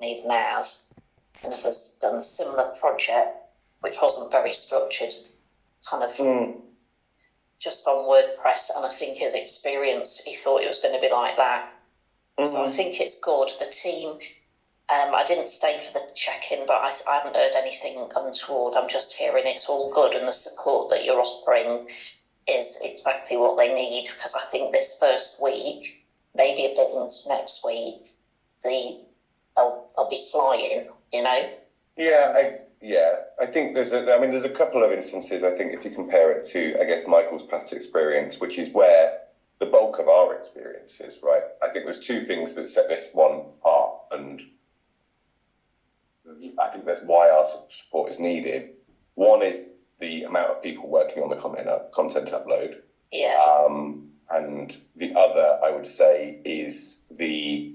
even ours, and has done a similar project, which wasn't very structured, kind of just on WordPress, and I think his experience, he thought it was going to be like that. So I think it's good. The team, I didn't stay for the check-in, but I haven't heard anything untoward. I'm just hearing it's all good, and the support that you're offering is exactly what they need, because I think this first week, maybe a bit into next week, they'll be flying, you know? I think there's a couple of instances, I think, if you compare it to, I guess, Michael's past experience, which is where the bulk of our experience is, right? I think there's two things that set this one apart, and I think that's why our support is needed. One is the amount of people working on the content upload. Yeah. And the other, I would say, is the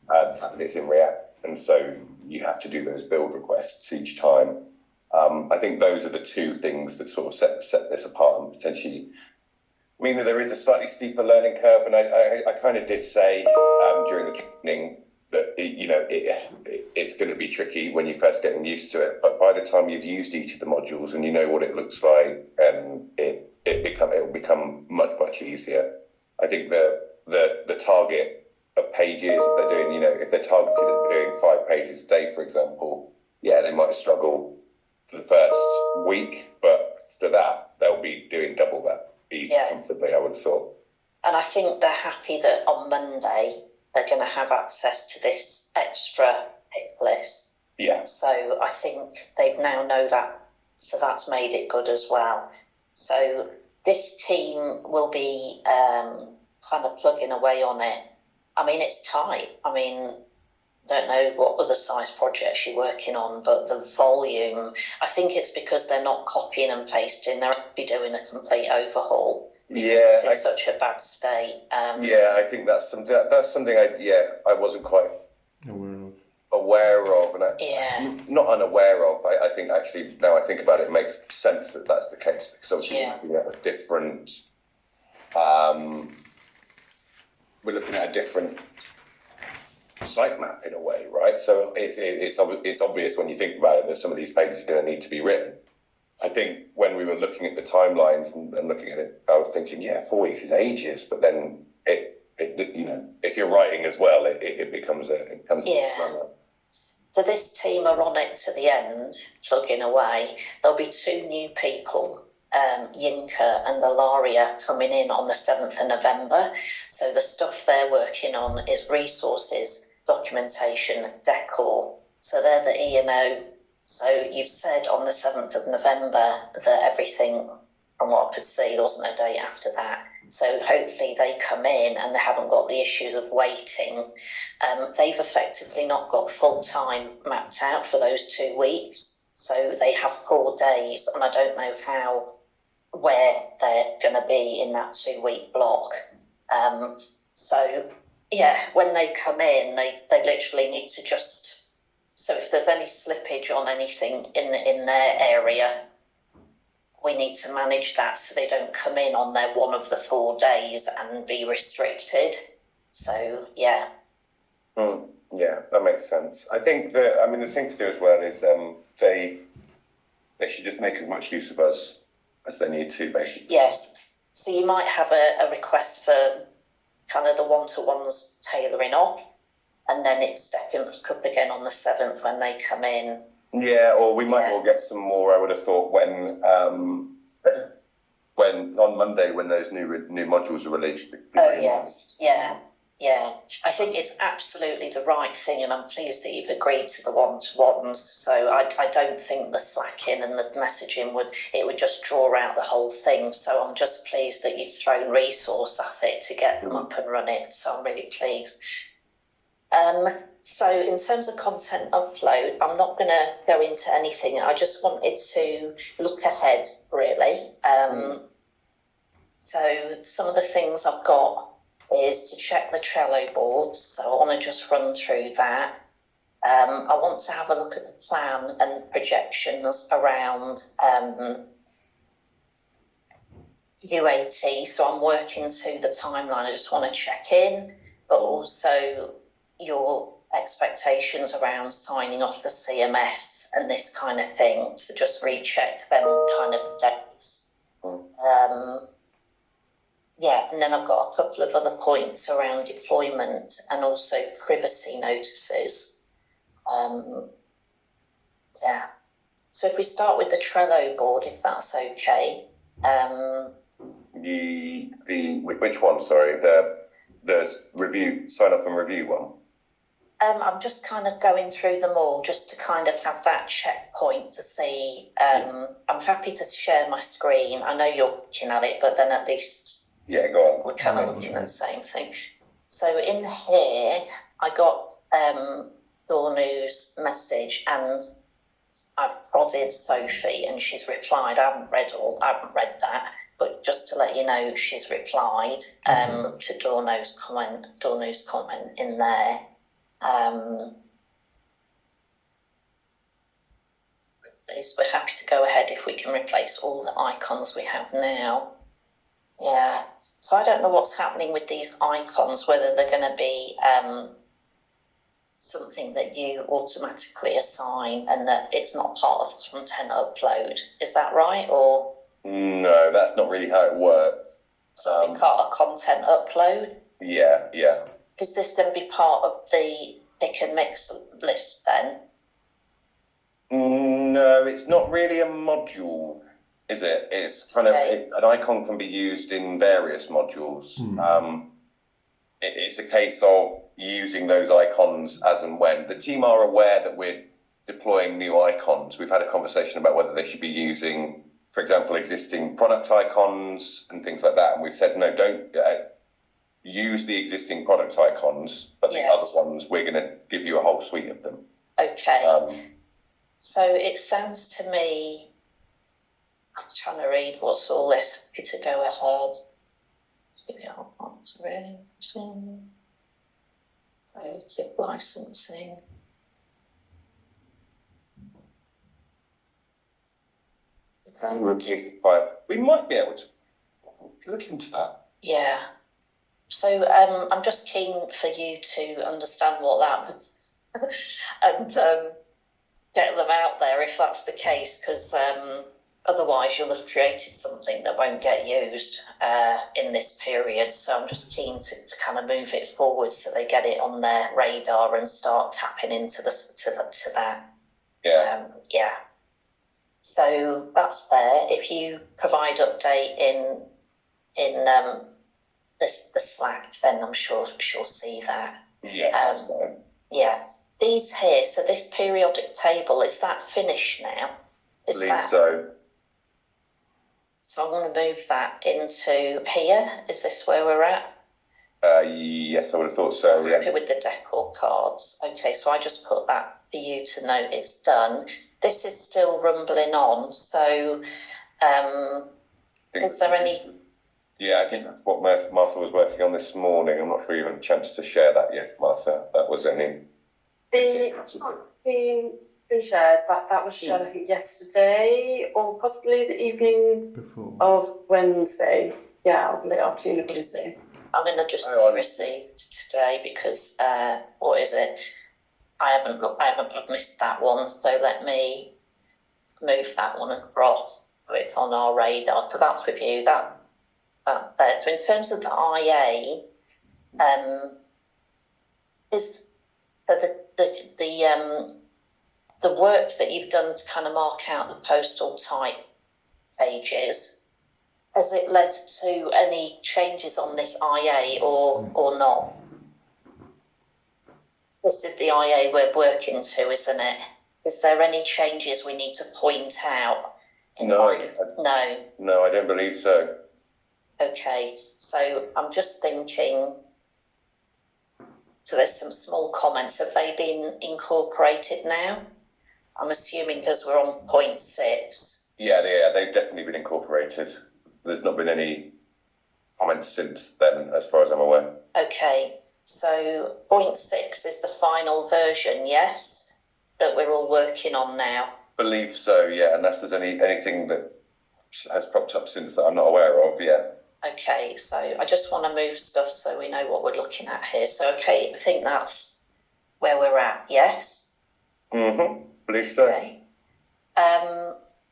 fact that it's in React, and so you have to do those build requests each time. I think those are the two things that sort of set this apart and potentially mean that there is a slightly steeper learning curve. And I kind of did say during the training that it's going to be tricky when you're first getting used to it. But by the time you've used each of the modules and you know what it looks like, it'll become much easier. I think the target of pages, if they're targeted at doing 5 pages a day, for example, they might struggle for the first week, but after that they'll be doing double that comfortably, I would have thought. And I think they're happy that on Monday they're going to have access to this extra pick list. Yeah. So I think they now know that, so that's made it good as well. So this team will be kind of plugging away on it. I mean, it's tight. I mean, don't know what other size projects you're working on, but the volume, I think it's because they're not copying and pasting, they're actually doing a complete overhaul because it's in such a bad state. I think that's something I wasn't quite aware of, and not unaware of. I think actually, now I think about it, it makes sense that that's the case, because obviously we're looking at a different site map in a way, right? So it's obvious when you think about it that some of these pages are going to need to be written. I think when we were looking at the timelines and looking at it, I was thinking, 4 weeks is ages, but then it if you're writing as well, it becomes a bit slower. So this team are on it to the end, plugging away. There'll be 2 new people, Yinka and Ilaria, coming in on the 7th of November. So the stuff they're working on is resources, documentation, decor. So they're the E&O. So you've said on the 7th of November that everything, from what I could see, there wasn't a date after that. So hopefully they come in and they haven't got the issues of waiting. They've effectively not got full time mapped out for those 2 weeks. So they have 4 days, and I don't know where they're going to be in that 2-week block. When they come in, they literally need to just... So if there's any slippage on anything in their area, we need to manage that so they don't come in on their one of the 4 days and be restricted. So, Yeah, that makes sense. I think the thing to do as well is they should just make as much use of us as they need to, basically. Yes. So you might have a request for kind of the one-to-ones tailoring off, and then it's stepping back up again on the 7th when they come in. Yeah, or we might well get some more, I would have thought, when on Monday, when those new modules are released. Oh, yes. Yeah. I think it's absolutely the right thing, and I'm pleased that you've agreed to the one-to-ones. So I don't think the slacking and the messaging would just draw out the whole thing. So I'm just pleased that you've thrown resource at it to get them up and running. So I'm really pleased. So in terms of content upload, I'm not going to go into anything. I just wanted to look ahead, really. So some of the things I've got is to check the Trello boards. So I want to just run through that. I want to have a look at the plan and projections around UAT. So I'm working to the timeline. I just want to check in, but also your expectations around signing off the CMS and this kind of thing. So just recheck them kind of dates. And then I've got a couple of other points around deployment and also privacy notices. So if we start with the Trello board, if that's okay. Which one? Sorry, the review, sign off and review one. I'm just kind of going through them all just to kind of have that checkpoint to see. I'm happy to share my screen. I know you're looking at it, but then at least go on. We're kind of looking at the same thing. So in here, I got Dornu's message, and I prodded Sophie, and she's replied. I haven't read that, but just to let you know, she's replied to Dornu's comment in there. We're happy to go ahead if we can replace all the icons we have now. Yeah, so I don't know what's happening with these icons, whether they're going to be something that you automatically assign and that it's not part of content upload. Is that right? Or no, that's not really how it works. So it'll be part of content upload? Yeah. Is this going to be part of the pick and mix list then? No, it's not really a module, is it? It's kind of an icon can be used in various modules. It's a case of using those icons as and when. The team are aware that we're deploying new icons. We've had a conversation about whether they should be using, for example, existing product icons and things like that. And we said, no, don't use the existing product icons, but the other ones, we're going to give you a whole suite of them. Okay. So it sounds to me, I'm trying to read what's all this. Happy to go ahead. Creative licensing. Can replace the file. We might be able to look into that. Yeah. So I'm just keen for you to understand what that means and get them out there if that's the case, because otherwise you'll have created something that won't get used in this period. So I'm just keen to kind of move it forward so they get it on their radar and start tapping into to that. Yeah. So that's there. If you provide update in the Slack, then I'm sure she'll see that. Yeah, that's fine. Yeah. These here, so this periodic table, is that finished now? I believe so. So I want to move that into here. Is this where we're at? Yes, I would have thought so. I'm happy with the decor cards. Okay, so I just put that for you to know it's done. This is still rumbling on. So is there any... Yeah, I think that's what Martha was working on this morning. I'm not sure you had a chance to share that yet, Martha. That was any... Being shared, that was shared, I think, yesterday or possibly the evening of Wednesday. Yeah, or the late afternoon of Wednesday. I'm going to just received today because what is it? I haven't missed that one, so let me move that one across so it's on our radar. So that's with you. That there. So in terms of the IA, is the work that you've done to kind of mark out the postal type pages, has it led to any changes on this IA or not? This is the IA we're working to, isn't it? Is there any changes we need to point out? No, I don't believe so. Okay, so I'm just thinking, so there's some small comments. Have they been incorporated now? I'm assuming because we're on 0.6. Yeah, they've definitely been incorporated. There's not been any comments since then, as far as I'm aware. Okay, so 0.6 is the final version, yes, that we're all working on now? Believe so, yeah, unless there's anything that has cropped up since that I'm not aware of, yeah. Okay, so I just want to move stuff so we know what we're looking at here. So, okay, I think that's where we're at, yes? Believe so. Okay.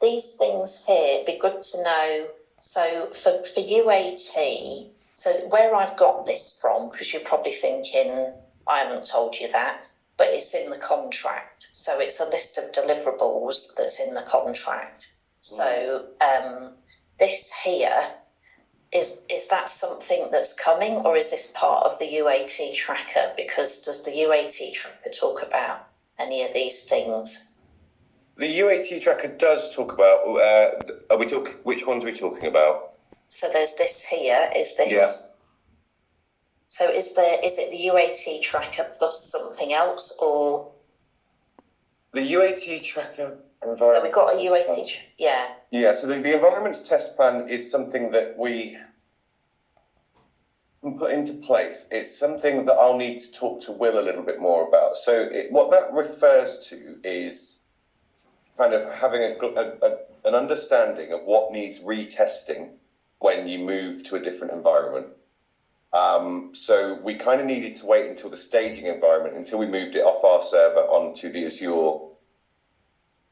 These things here, it'd be good to know. So for UAT, so where I've got this from, because you're probably thinking, I haven't told you that, but it's in the contract. So it's a list of deliverables that's in the contract. So this here, is that something that's coming, or is this part of the UAT tracker? Because does the UAT tracker talk about any of these things? The UAT tracker does talk about. Which ones are we talking about? So there's this here. Is this? Yeah. So is it the UAT tracker plus something else, or the UAT tracker? So we've got a UAT. Yeah. Yeah. So the environments test plan is something that we can put into place. It's something that I'll need to talk to Will a little bit more about. So what that refers to is kind of having an understanding of what needs retesting when you move to a different environment. So we kind of needed to wait until the staging environment, until we moved it off our server onto the Azure.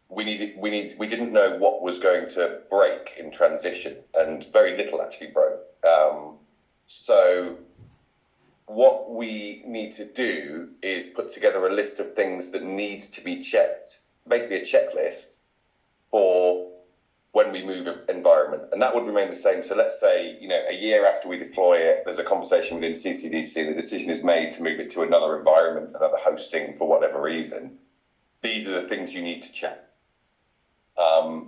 We didn't know what was going to break in transition, and very little actually broke. So what we need to do is put together a list of things that need to be checked, basically a checklist for when we move an environment, and that would remain the same. So let's say, a year after we deploy it, there's a conversation within CCDC, and the decision is made to move it to another environment, another hosting for whatever reason. These are the things you need to check.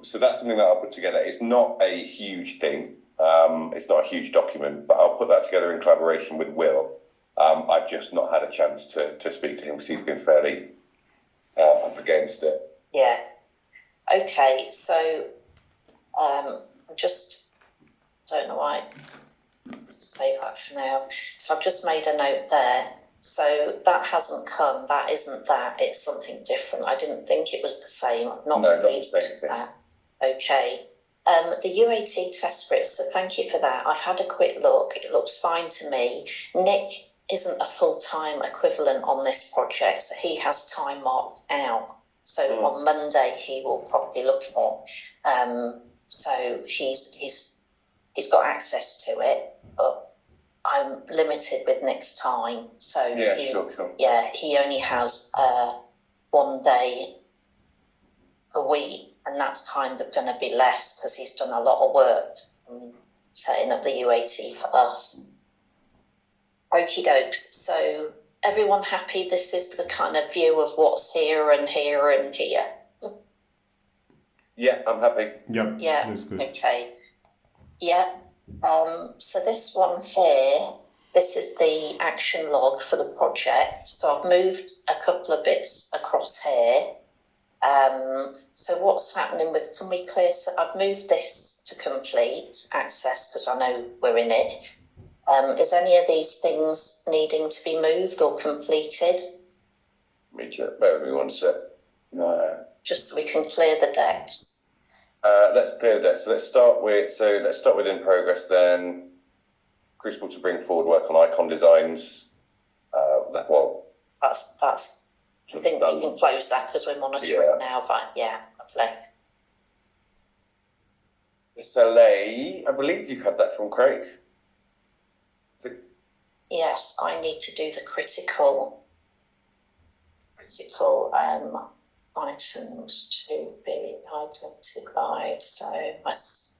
So that's something that I'll put together. It's not a huge thing. It's not a huge document, but I'll put that together in collaboration with Will. I've just not had a chance to speak to him because he's been fairly up against it. Yeah. Okay, so I just don't know why. Save that for now. So I've just made a note there. So that hasn't come. That isn't that. It's something different. I didn't think it was the same. Not the same thing. That. Okay. The UAT test scripts. So thank you for that. I've had a quick look. It looks fine to me. Nick isn't a full-time equivalent on this project, so he has time marked out. So on Monday he will probably look at it. So he's got access to it, but I'm limited with Nick's time. So yeah, sure. Yeah, he only has 1 day a week, and that's kind of going to be less because he's done a lot of work setting up the UAT for us. Okie dokes. So everyone happy? This is the kind of view of what's here and here and here. Yeah, I'm happy. Yep. Yeah. That's good. Okay. Yeah. So this one here, this is the action log for the project. So I've moved a couple of bits across here. So what's happening with, can we clear, so I've moved this to complete access because I know we're in it. Is any of these things needing to be moved or completed? Me check. Bear with me 1 sec. No. Just so we can clear the decks. Let's clear the decks. So let's start with in progress then. Crucible to bring forward work on icon designs. That's. I think we can close that because we're monitoring now. But yeah, lovely. SLA, I believe you've had that from Craig. Yes, I need to do the critical items to be identified. So that's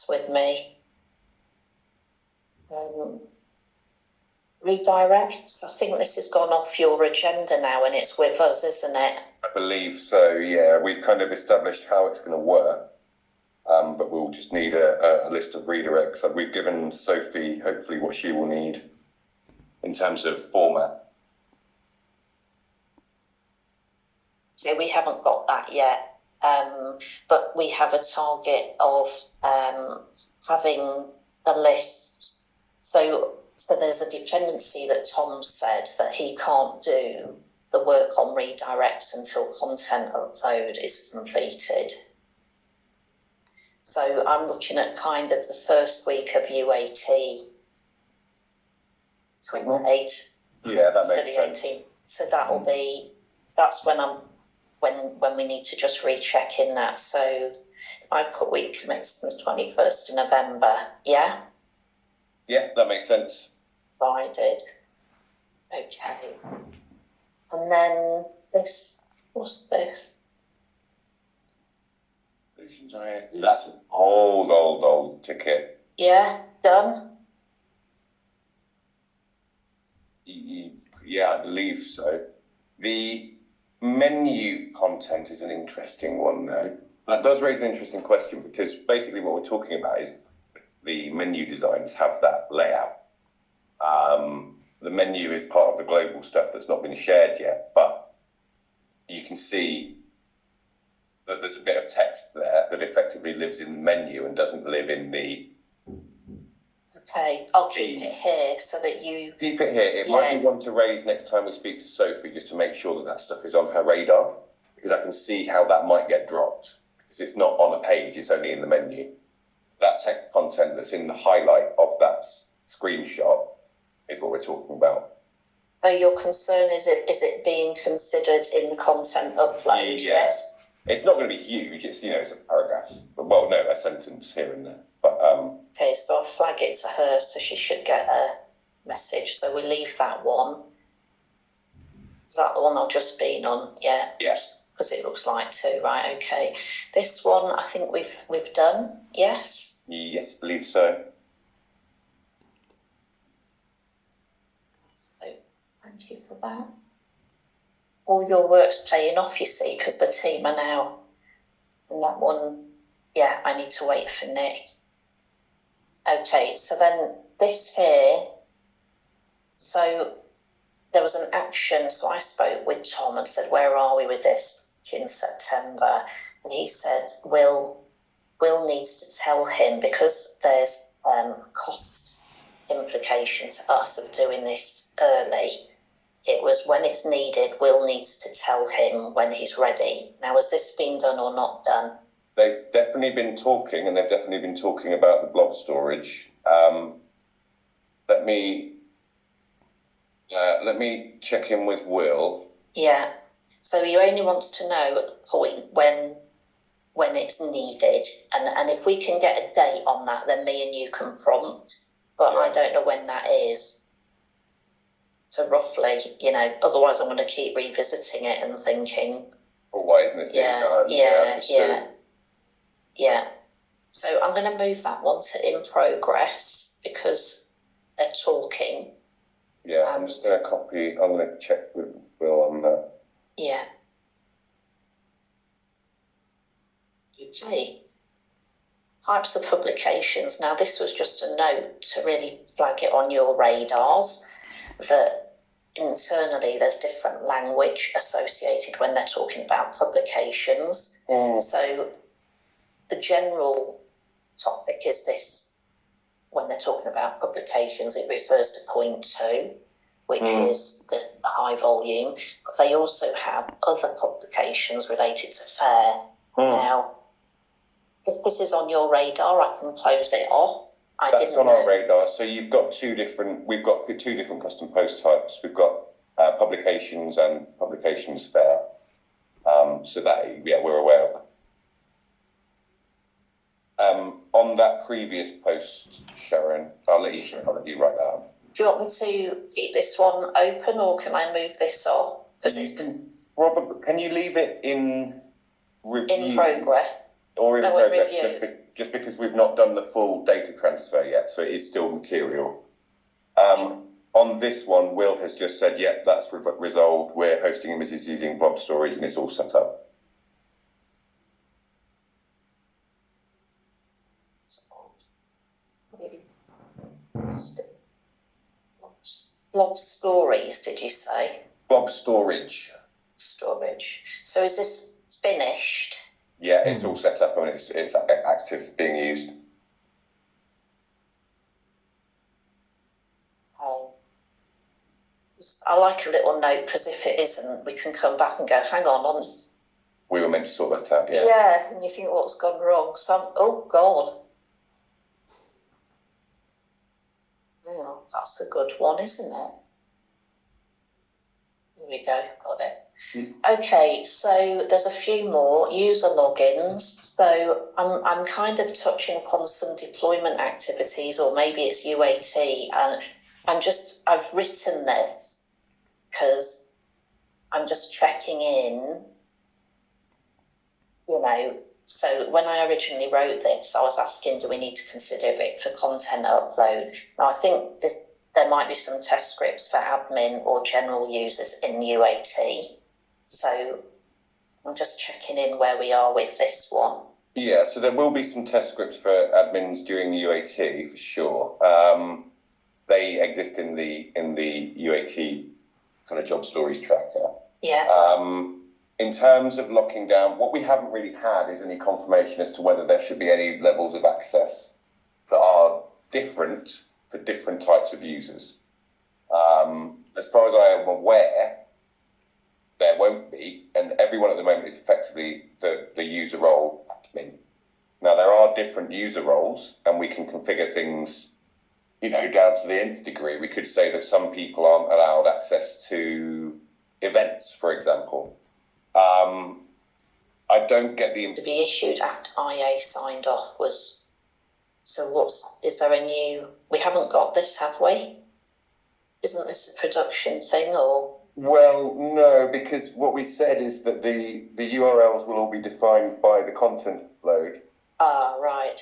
with me. Redirects. I think this has gone off your agenda now and it's with us, isn't it? I believe so, yeah. We've kind of established how it's going to work, but we'll just need a list of redirects. So we've given Sophie, hopefully, what she will need in terms of format. Yeah, we haven't got that yet, but we have a target of having a list. So there's a dependency that Tom said that he can't do the work on redirects until content upload is completed. So I'm looking at kind of the first week of UAT, 28. Yeah, that makes sense. So that's when we need to just recheck in that. So I put week commencing the 21st of November, yeah? Yeah, that makes sense. Provided. Okay. And then what's this? That's an old ticket. Yeah, done? Yeah, I believe so. The menu content is an interesting one, though. That does raise an interesting question, because basically what we're talking about is the menu designs have that layout. The menu is part of the global stuff that's not been shared yet, but you can see that there's a bit of text there that effectively lives in the menu and doesn't live in the... Okay, I'll keep it here so that you... Keep it here. It might be one to raise next time we speak to Sophie, just to make sure that stuff is on her radar, because I can see how that might get dropped, because it's not on a page, it's only in the menu. That text content that's in the highlight of that screenshot is what we're talking about. So your concern is it being considered in the content upload? Yes. It's not going to be huge. It's it's a paragraph. Well, no, a sentence here and there. But okay, so I'll flag it to her, so she should get a message. So we leave that one. Is that the one I've just been on? Yeah. Yes. Because it looks like two. Right. Okay. This one I think we've done. Yes. Yes, I believe so. So thank you for that. All your work's paying off, you see, because the team are now. And that one, yeah, I need to wait for Nick. Okay, so then this here, so there was an action, so I spoke with Tom and said, where are we with this in September? And he said, Will needs to tell him, because there's cost implication to us of doing this early. It was when it's needed, Will needs to tell him when he's ready. Now, has this been done or not done? They've definitely been talking, and they've definitely been talking about the blob storage. Let me check in with Will. Yeah. So he only wants to know at the point when it's needed, and if we can get a date on that, then me and you can prompt. But I don't know when that is. So roughly, otherwise I'm going to keep revisiting it and thinking, well, why isn't this being done? Yeah. So I'm going to move that one to in progress because they're talking. Yeah, I'm just going to check with Will on that. Yeah. Okay. Types of publications. Now, this was just a note to really flag it on your radars that internally there's different language associated when they're talking about publications. So the general topic is this: when they're talking about publications, it refers to point 2, which is the high volume. But they also have other publications related to FAIR. Now, if this is on your radar, I can close it off. That's on our radar. So we've got two different custom post types. We've got publications and publications FAIR. So that, we're aware of that. On that previous post, Sharon, I'll let you write that up. Do you want me to keep this one open, or can I move this off? Robert, can you leave it in review? In progress. Or in progress, just because we've not done the full data transfer yet, so it is still material. On this one, Will has just said, that's resolved. We're hosting images using blob storage, and it's all set up. Blob stories, did you say? Blob storage. Storage. So is this finished? Yeah, it's all set up and it's active, being used. I like a little note, because if it isn't, we can come back and go, hang on. We were meant to sort that out, yeah. Yeah, and you think, what's gone wrong? Oh, God. Yeah, that's a good one, isn't it? we go, got it. Okay, so there's a few more user logins. So I'm kind of touching upon some deployment activities, or maybe it's UAT, and I've written this because I'm just checking in, you know. So when I originally wrote this, I was asking, do we need to consider it for content upload? Now I think there might be some test scripts for admin or general users in UAT. So I'm just checking in where we are with this one. Yeah, so there will be some test scripts for admins during UAT for sure. They exist in the UAT kind of job stories tracker. Yeah. In terms of locking down, what we haven't really had is any confirmation as to whether there should be any levels of access that are different for different types of users. As far as I am aware, there won't be, and everyone at the moment is effectively the user role admin. Now, there are different user roles, and we can configure things, you know, down to the nth degree. We could say that some people aren't allowed access to events, for example. I don't get the... To be issued after IA signed off was... So is there a new... We haven't got this, have we? Isn't this a production thing, or...? Well, no, because what we said is that the URLs will all be defined by the content load. Ah, right.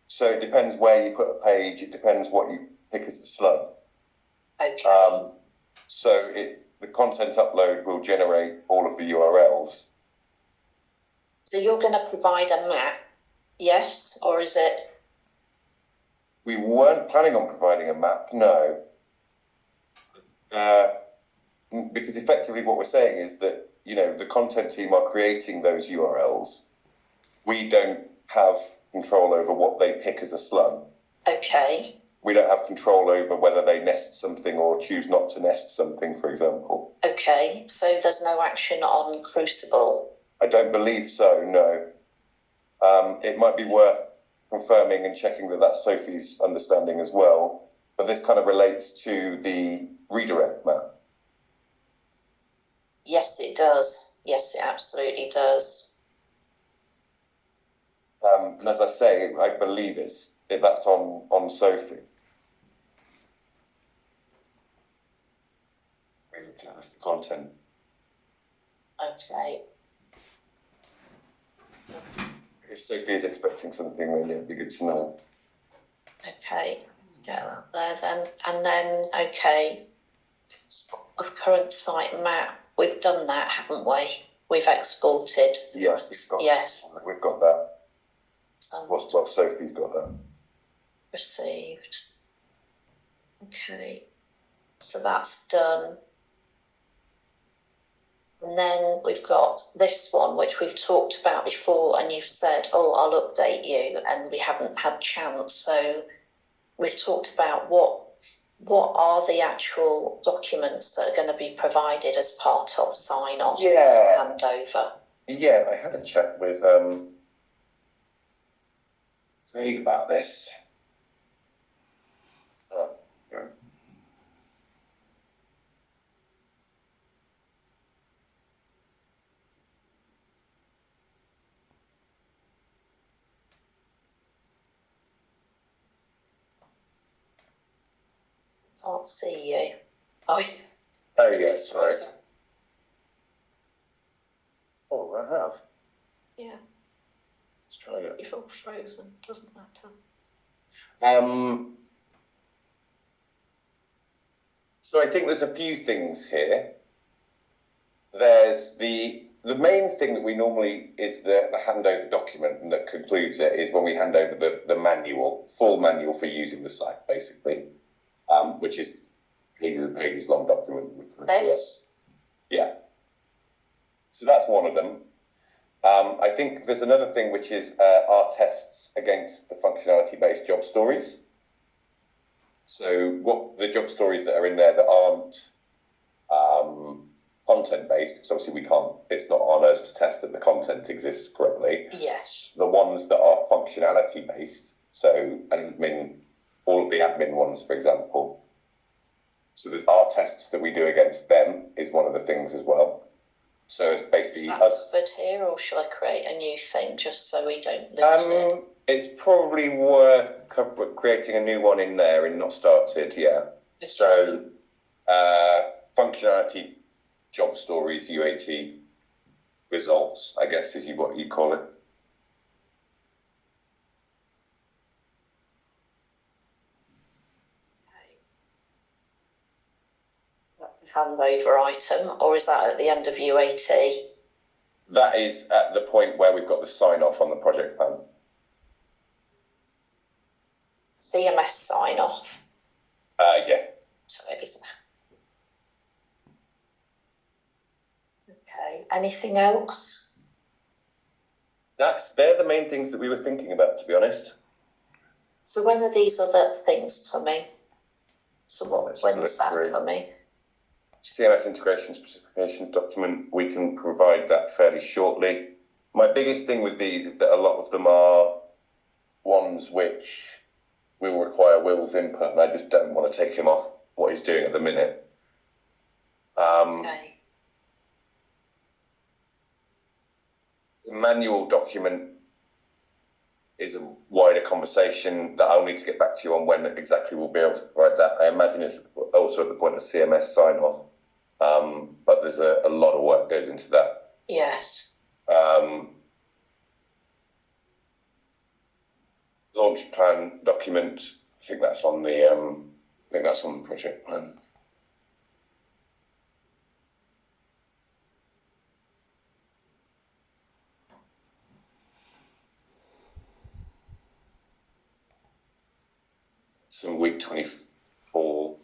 So it depends where you put a page, it depends what you pick as the slug. Okay. So the content upload will generate all of the URLs. So you're going to provide a map, yes, or is it... We weren't planning on providing a map, no. Because effectively what we're saying is that, you know, the content team are creating those URLs. We don't have control over what they pick as a slug. Okay. We don't have control over whether they nest something or choose not to nest something, for example. Okay, so there's no action on Crucible? I don't believe so, no. It might be worth confirming and checking that that's Sophie's understanding as well, but this kind of relates to the redirect map. Yes, it does. Yes, it absolutely does. And as I say, I believe that's on Sophie. Content. Okay. If Sophie is expecting something, then it'd be good to know. Okay, let's get that there then. And then, okay, of current site map, we've done that, haven't we? We've exported. Yes, we've got that. Well, Sophie's got that. Received. Okay, so that's done. And then we've got this one, which we've talked about before, and you've said, oh, I'll update you, and we haven't had chance. So we've talked about what are the actual documents that are going to be provided as part of sign-off and handover. Yeah, I had a chat with Craig about this. Yeah. Can't see you. Oh, yes, sorry. Oh, I have. Yeah. Let's try it. You're all frozen. Doesn't matter. So I think there's a few things here. There's the main thing that we normally is the handover document, and that concludes it is when we hand over the full manual for using the site, basically, which is pages long document. Yeah. So that's one of them. I think there's another thing, which is our tests against the functionality-based job stories. So what the job stories that are in there that aren't content-based, because obviously it's not on us to test that the content exists correctly. Yes. The ones that are functionality-based, so all of the admin ones, for example, our tests that we do against them is one of the things as well. So it's basically is that covered here, or shall I create a new thing just so we don't lose it? It's probably worth creating a new one in there and not started. Yeah. Okay. So functionality, job stories, UAT results, I guess is what you call it. Handover item, or is that at the end of UAT? That is at the point where we've got the sign off on the project plan. CMS sign off. Yeah. So it is. Okay. Anything else? They're the main things that we were thinking about, to be honest. So when are these other things coming? So when's that coming? CMS integration specification document, we can provide that fairly shortly. My biggest thing with these is that a lot of them are ones which will require Will's input, and I just don't want to take him off what he's doing at the minute. Okay. The manual document is a wider conversation that I'll need to get back to you on when exactly we'll be able to provide that. I imagine it's also at the point of CMS sign off. But there's a lot of work goes into that. Yes. Launch plan document. I think that's on the project plan. So week 24.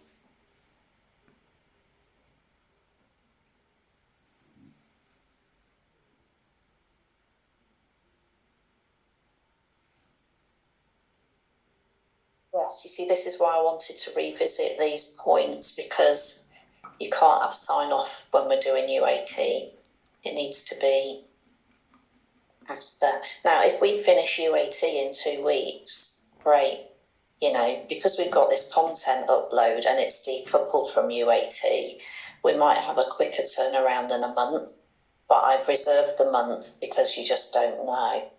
Yes, you see, this is why I wanted to revisit these points, because you can't have sign off when we're doing UAT. It needs to be after. Now, if we finish UAT in 2 weeks, great. You know, because we've got this content upload and it's decoupled from UAT, we might have a quicker turnaround than a month. But I've reserved the month because you just don't know.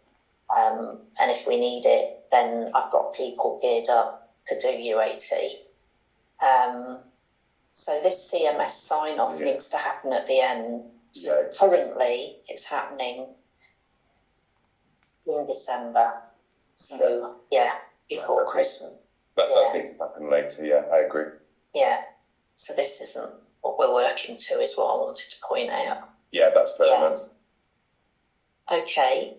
And if we need it, then I've got people geared up to do UAT. So this CMS sign-off needs to happen at the end. So currently, it's happening in December. So, before Christmas. That does need to happen later, yeah, I agree. Yeah, so this isn't what we're working to, is what I wanted to point out. Yeah, that's fair enough. Okay.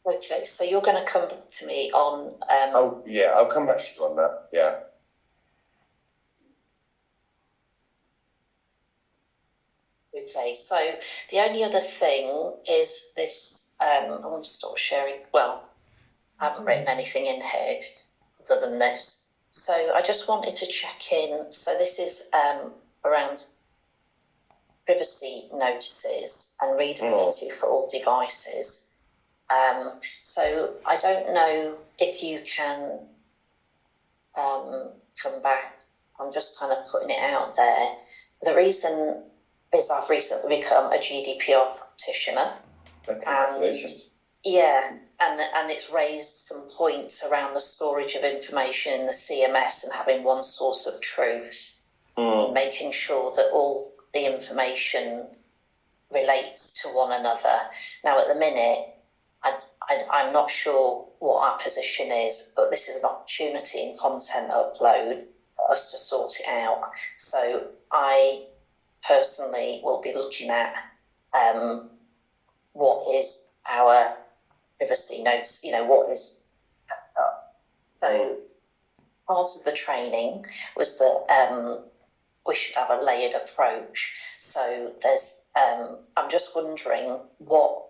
Okay, so you're going to come back to me on... I'll come back to you on that, yeah. Okay, so the only other thing is this, I want to stop sharing, well, I haven't written anything in here other than this. So I just wanted to check in, so this is around privacy notices and readability for all devices. So I don't know if you can come back. I'm just kind of putting it out there. The reason is I've recently become a GDPR practitioner. Congratulations. And it's raised some points around the storage of information in the CMS and having one source of truth, and making sure that all the information relates to one another. Now, at the minute, I'm not sure what our position is, but this is an opportunity in content upload for us to sort it out. So I personally will be looking at what is our privacy notes, what is so part of the training was that we should have a layered approach. So there's I'm just wondering what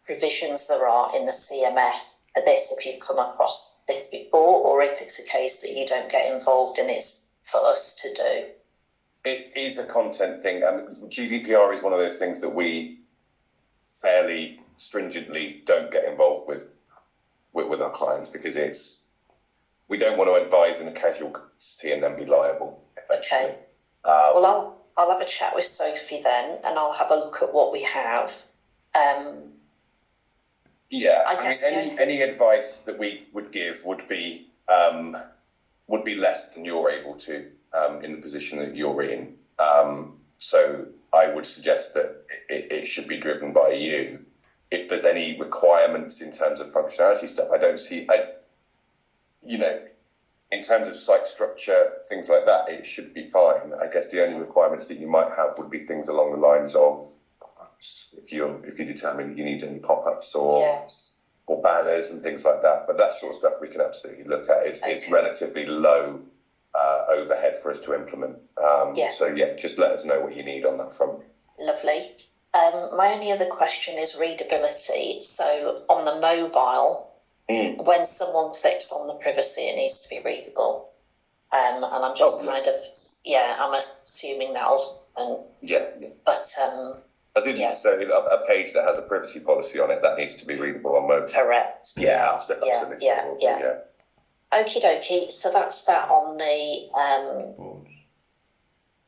provisions there are in the CMS for this, if you've come across this before, or if it's a case that you don't get involved in, it's for us to do. It is a content thing, and GDPR is one of those things that we fairly stringently don't get involved with. with our clients, because we don't want to advise in a casual capacity and then be liable. Okay. Well, I'll have a chat with Sophie then, and I'll have a look at what we have. Yeah, I mean, any advice that we would give would be less than you're able to in the position that you're in. So I would suggest that it should be driven by you. If there's any requirements in terms of functionality stuff, I don't see, in terms of site structure, things like that, it should be fine. I guess the only requirements that you might have would be things along the lines of, if you determine you need any pop-ups or banners and things like that. But that sort of stuff we can absolutely look at. It's relatively low overhead for us to implement. So just let us know what you need on that front. Lovely. My only other question is readability. So on the mobile, when someone clicks on the privacy, it needs to be readable. And I'm just I'm assuming that'll. But as in, so a page that has a privacy policy on it, that needs to be readable on mobile. Correct. Yeah, absolutely. Okie dokie. So that's that on the.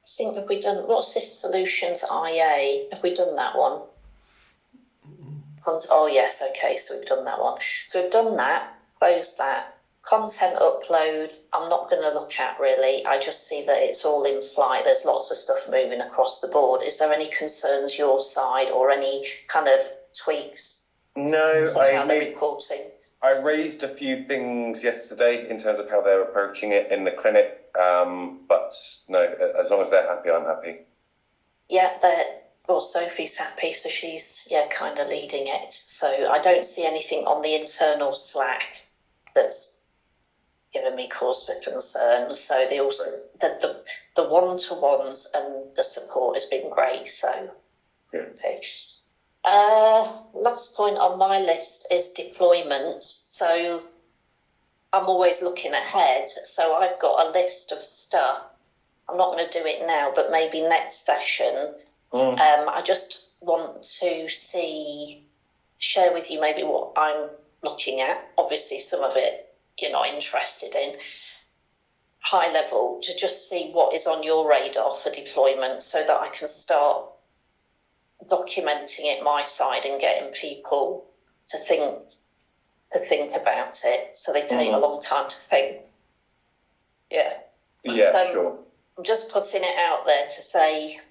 I think, have we done, what's this Solutions IA? Have we done that one? Oh yes, okay, so we've done that one. So we've done that, close that. Content upload, I'm not going to look at really. I just see that it's all in flight. There's lots of stuff moving across the board. Is there any concerns your side or any kind of tweaks? No, how they're reporting? I raised a few things yesterday in terms of how they're approaching it in the clinic. But no, as long as they're happy, I'm happy. Yeah, Sophie's happy, so she's kind of leading it. So I don't see anything on the internal Slack that's given me cause for concern. So the one-to-ones and the support has been great. So last point on my list is deployment. So I'm always looking ahead. So I've got a list of stuff. I'm not going to do it now, but maybe next session. I just want to share with you maybe what I'm looking at. Obviously, some of it you're not interested in. High level, to just see what is on your radar for deployment so that I can start documenting it my side and getting people to think about it, so they take a long time to think. Sure. I'm just putting it out there to say,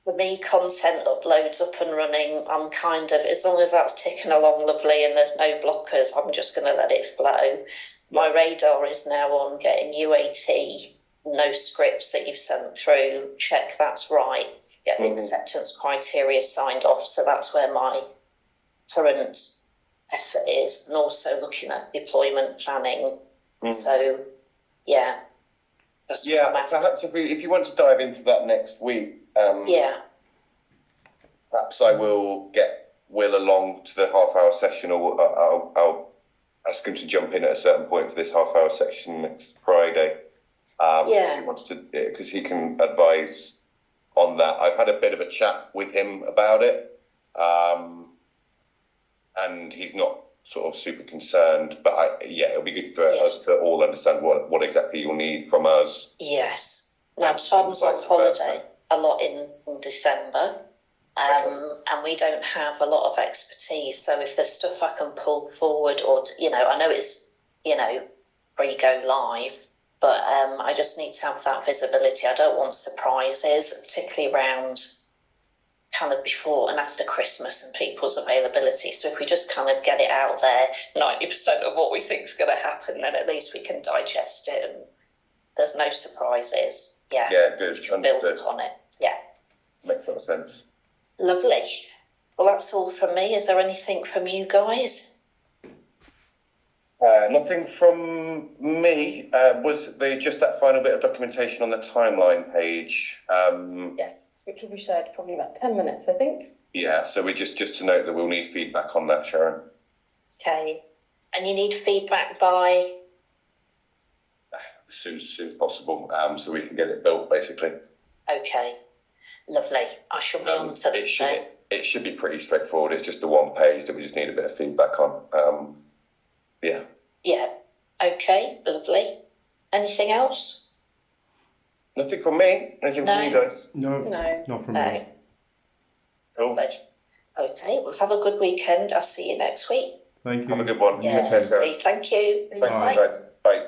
for me, content uploads up and running, I'm kind of, as long as that's ticking along lovely and there's no blockers, I'm just going to let it flow. My radar is now on getting UAT, no scripts that you've sent through, check that's right, get the acceptance criteria signed off. So that's where my current effort is, and also looking at deployment planning. So, perhaps if you want to dive into that next week, perhaps I will get Will along to the half-hour session, or I'll ask him to jump in at a certain point for this half-hour section next Friday. If he wants to, because he can advise on that. I've had a bit of a chat with him about it, and he's not sort of super concerned, but it'll be good for us to all understand what exactly you'll need from us. Yes. Now, Tom's on holiday a lot in December, and we don't have a lot of expertise. So if there's stuff I can pull forward, or I know it's pre-go live, but I just need to have that visibility. I don't want surprises, particularly around kind of before and after Christmas and people's availability. So if we just kind of get it out there, 90% of what we think is going to happen, then at least we can digest it and there's no surprises. Yeah, good. We can build upon it. Makes a lot of sense. Lovely. Well, that's all from me. Is there anything from you guys? Nothing from me. Was just that final bit of documentation on the timeline page? Yes, which will be shared probably about 10 minutes, I think. Yeah, so we just to note that we'll need feedback on that, Sharon. Okay. And you need feedback by? As soon as possible, so we can get it built, basically. Okay. Lovely. I shall be on to it should be pretty straightforward. It's just the one page that we just need a bit of feedback on. Yeah. Yeah. Okay. Lovely. Anything else? Nothing from me. Anything from you guys? No, not from me. Cool. Lovely. Okay. Well, have a good weekend. I'll see you next week. Thank you. Have a good one. Yeah. Take care. Thank you. Thanks, Bye. guys. Bye.